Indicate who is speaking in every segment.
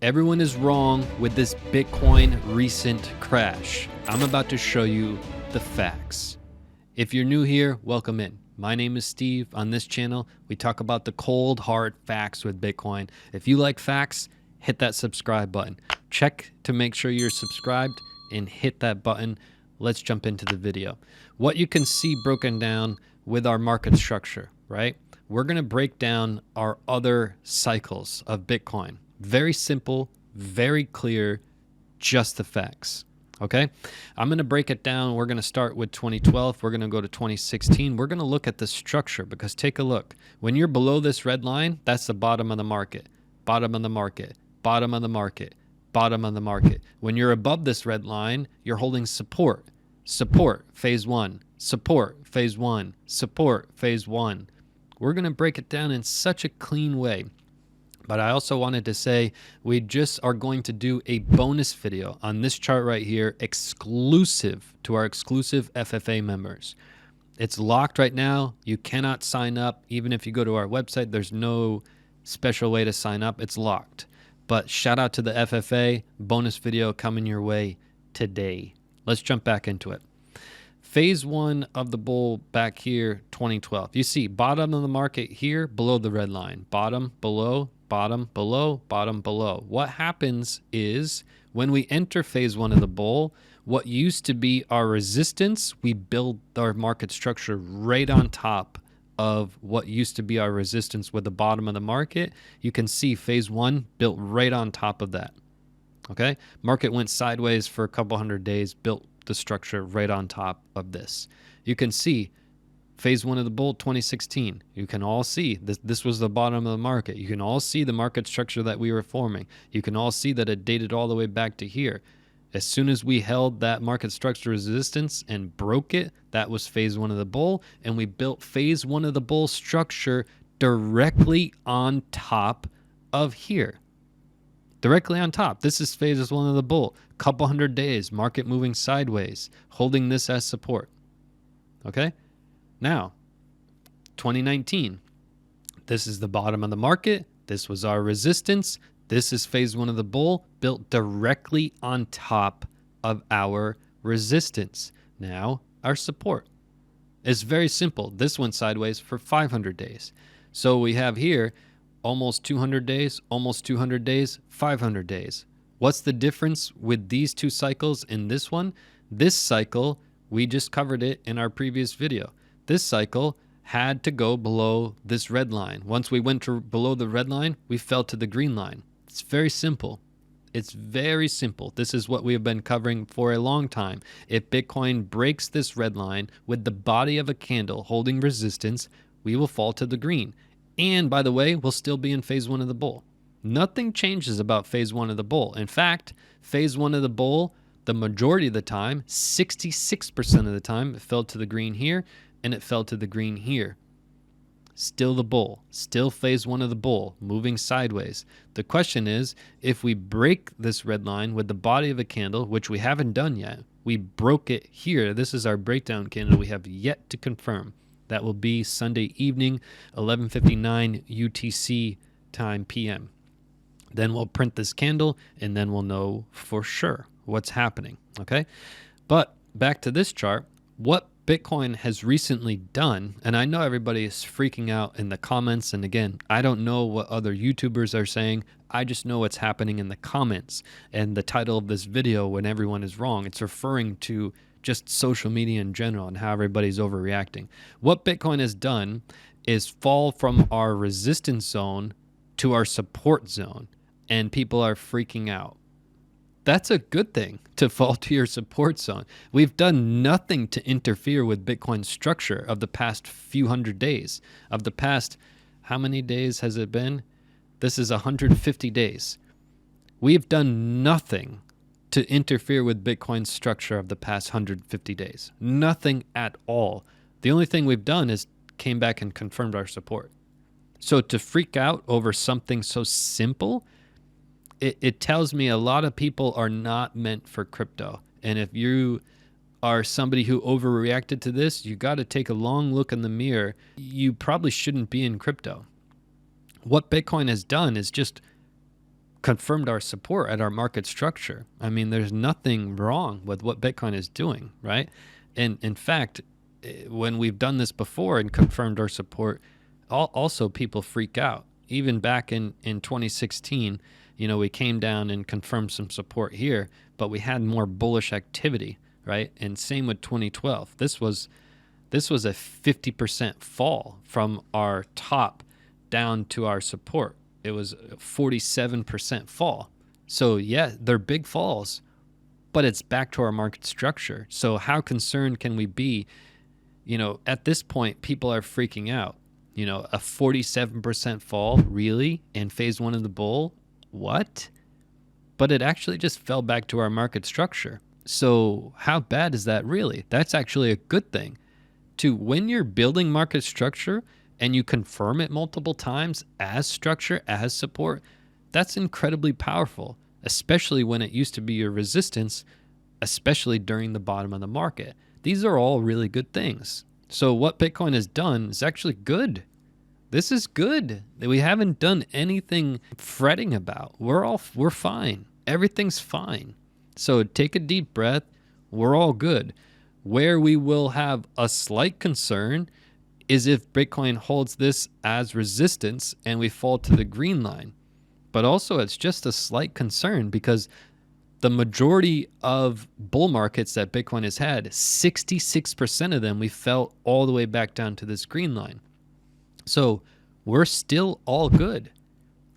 Speaker 1: Everyone is wrong with this Bitcoin recent crash. I'm about to show you the facts. If you're new here, welcome in. My name is Steve. On this channel, we talk about the cold, hard facts with Bitcoin. If you like facts, hit that subscribe button. Check to make sure you're subscribed and hit that button. Let's jump into the video. What you can see broken down with our market structure, right? We're going to break down our other cycles of Bitcoin. Very simple, very clear, just the facts. Okay, I'm going to break it down. We're going to start with 2012. We're going to go to 2016. We're going to look at the structure because take a look. When you're below this red line, that's the bottom of the market, bottom of the market, bottom of the market, bottom of the market. When you're above this red line, you're holding support, support, phase one, support, phase one, support, phase one. We're going to break it down in such a clean way. But I also wanted to say we just are going to do a bonus video on this chart right here, exclusive to our exclusive FFA members. It's locked right now. You cannot sign up. Even if you go to our website, there's no special way to sign up. It's locked. But shout out to the FFA. Bonus video coming your way today. Let's jump back into it. Phase one of the bull back here, 2012. You see bottom of the market here, below the red line. Bottom, below, bottom, below, bottom, below. What happens is when we enter phase one of the bull, what used to be our resistance, we build our market structure right on top of what used to be our resistance with the bottom of the market. You can see phase one built right on top of that. Okay, market went sideways for a couple hundred days, built the structure right on top of this. You can see phase one of the bull, 2016. You can all see this was the bottom of the market. You can all see the market structure that we were forming. You can all see that it dated all the way back to here. As soon as we held that market structure resistance and broke it, that was phase one of the bull. And we built phase one of the bull structure directly on top of here. Directly on top. This is phase one of the bull. Couple hundred days, market moving sideways, holding this as support. Okay? Now, 2019. This is the bottom of the market. This was our resistance. This is phase one of the bull, built directly on top of our resistance. Now, our support. It's very simple. This went sideways for 500 days. So we have here almost 200 days, almost 200 days, 500 days. What's the difference with these two cycles in this one? This cycle, we just covered it in our previous video. This cycle had to go below this red line. Once we went to below the red line, we fell to the green line. It's very simple. It's very simple. This is what we have been covering for a long time. If Bitcoin breaks this red line with the body of a candle holding resistance, we will fall to the green. And by the way, we'll still be in phase one of the bull. Nothing changes about phase one of the bull. In fact, phase one of the bull, the majority of the time, 66% of the time, it fell to the green here and it fell to the green here. Still the bull, still phase one of the bull, moving sideways. The question is, if we break this red line with the body of a candle, which we haven't done yet, we broke it here. This is our breakdown candle we have yet to confirm. That will be Sunday evening, 11:59 UTC time PM. Then we'll print this candle and then we'll know for sure what's happening, okay? But back to this chart, what Bitcoin has recently done, and I know everybody is freaking out in the comments, and again, I don't know what other YouTubers are saying, I just know what's happening in the comments. And the title of this video, When Everyone is Wrong, it's referring to just social media in general and how everybody's overreacting. What Bitcoin has done is fall from our resistance zone to our support zone, and people are freaking out. That's a good thing, to fall to your support zone. We've done nothing to interfere with Bitcoin's structure of the past few hundred days. Of the past, how many days has it been? This is 150 days. We've done nothing to interfere with Bitcoin's structure of the past 150 days. Nothing at all. The only thing we've done is came back and confirmed our support. So to freak out over something so simple, it tells me a lot of people are not meant for crypto. And if you are somebody who overreacted to this, you got to take a long look in the mirror. You probably shouldn't be in crypto. What Bitcoin has done is just confirmed our support at our market structure. I mean, there's nothing wrong with what Bitcoin is doing, right? And in fact, when we've done this before and confirmed our support, also people freak out. Even back in 2016, we came down and confirmed some support here, but we had more bullish activity, right? And same with 2012. This was a 50% fall from our top down to our support. It was a 47% fall. So yeah, they're big falls, but it's back to our market structure. So how concerned can we be? At this point, people are freaking out. A 47% fall, really? In phase one of the bull? What? But it actually just fell back to our market structure. So how bad is that really? That's actually a good thing. When you're building market structure and you confirm it multiple times as structure, as support, that's incredibly powerful, especially when it used to be your resistance, especially during the bottom of the market. These are all really good things. So what Bitcoin has done is actually good. This is good. We haven't done anything fretting about. We're fine. Everything's fine. So take a deep breath. We're all good. Where we will have a slight concern is if Bitcoin holds this as resistance and we fall to the green line. But also it's just a slight concern because the majority of bull markets that Bitcoin has had, 66% of them, we fell all the way back down to this green line. So we're still all good.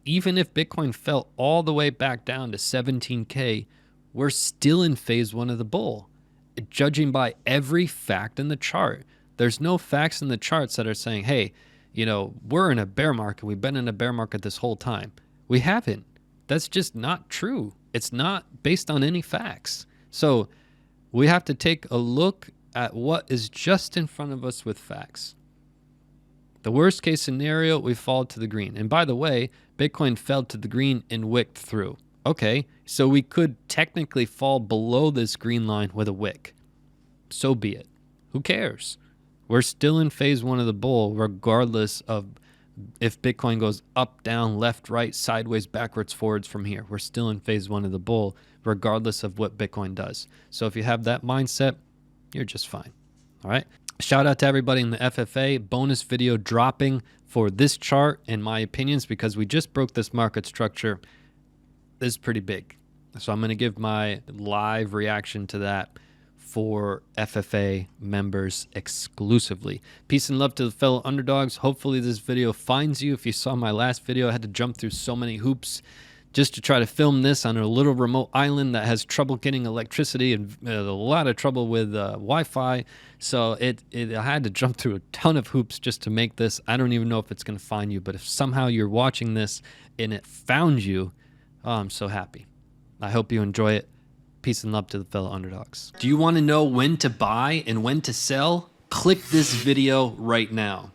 Speaker 1: Even if Bitcoin fell all the way back down to 17K, we're still in phase one of the bull, judging by every fact in the chart. There's no facts in the charts that are saying, hey, we're in a bear market. We've been in a bear market this whole time. We haven't. That's just not true. It's not based on any facts. So we have to take a look at what is just in front of us with facts. The worst case scenario, we fall to the green. And by the way, Bitcoin fell to the green and wicked through. Okay, so we could technically fall below this green line with a wick. So be it. Who cares? We're still in phase one of the bull, regardless of if Bitcoin goes up, down, left, right, sideways, backwards, forwards from here. We're still in phase one of the bull, regardless of what Bitcoin does. So if you have that mindset, you're just fine. All right. Shout out to everybody in the FFA. Bonus video dropping for this chart and my opinions, because we just broke this market structure. This is pretty big. So I'm going to give my live reaction to that for FFA members exclusively. Peace and love to the fellow underdogs. Hopefully this video finds you. If you saw my last video, I had to jump through so many hoops just to try to film this on a little remote island that has trouble getting electricity and a lot of trouble with Wi-Fi. So I had to jump through a ton of hoops just to make this. I don't even know if it's going to find you, but if somehow you're watching this and it found you, oh, I'm so happy. I hope you enjoy it. Peace and love to the fellow underdogs. Do you want to know when to buy and when to sell? Click this video right now.